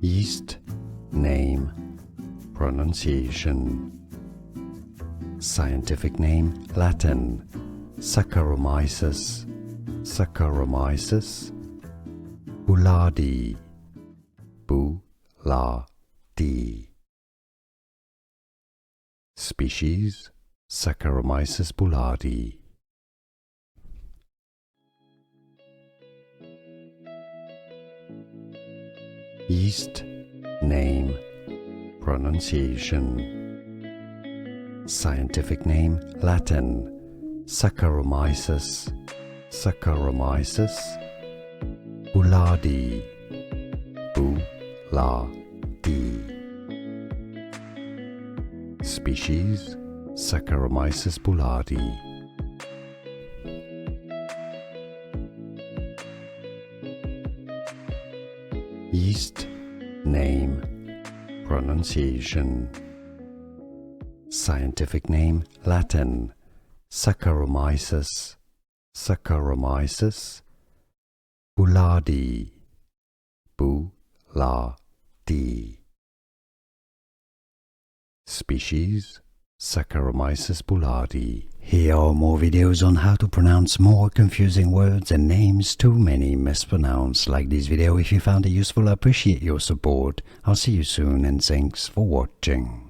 Yeast, name, pronunciation. Scientific name, Latin, Saccharomyces, Saccharomyces. Boulardii, boulardii. Species, Saccharomyces boulardii. Yeast, name, pronunciation. Scientific name, Latin, Saccharomyces, Saccharomyces. Boulardii, boulardii. Species, Saccharomyces boulardii. Yeast, name, pronunciation. Scientific name, Latin, Saccharomyces, Saccharomyces. Boulardii, boulardii. Species, Saccharomyces boulardii. Here are more videos on how to pronounce more confusing words and names too many mispronounced. Like this video if you found it useful. I appreciate your support. I'll see you soon and thanks for watching.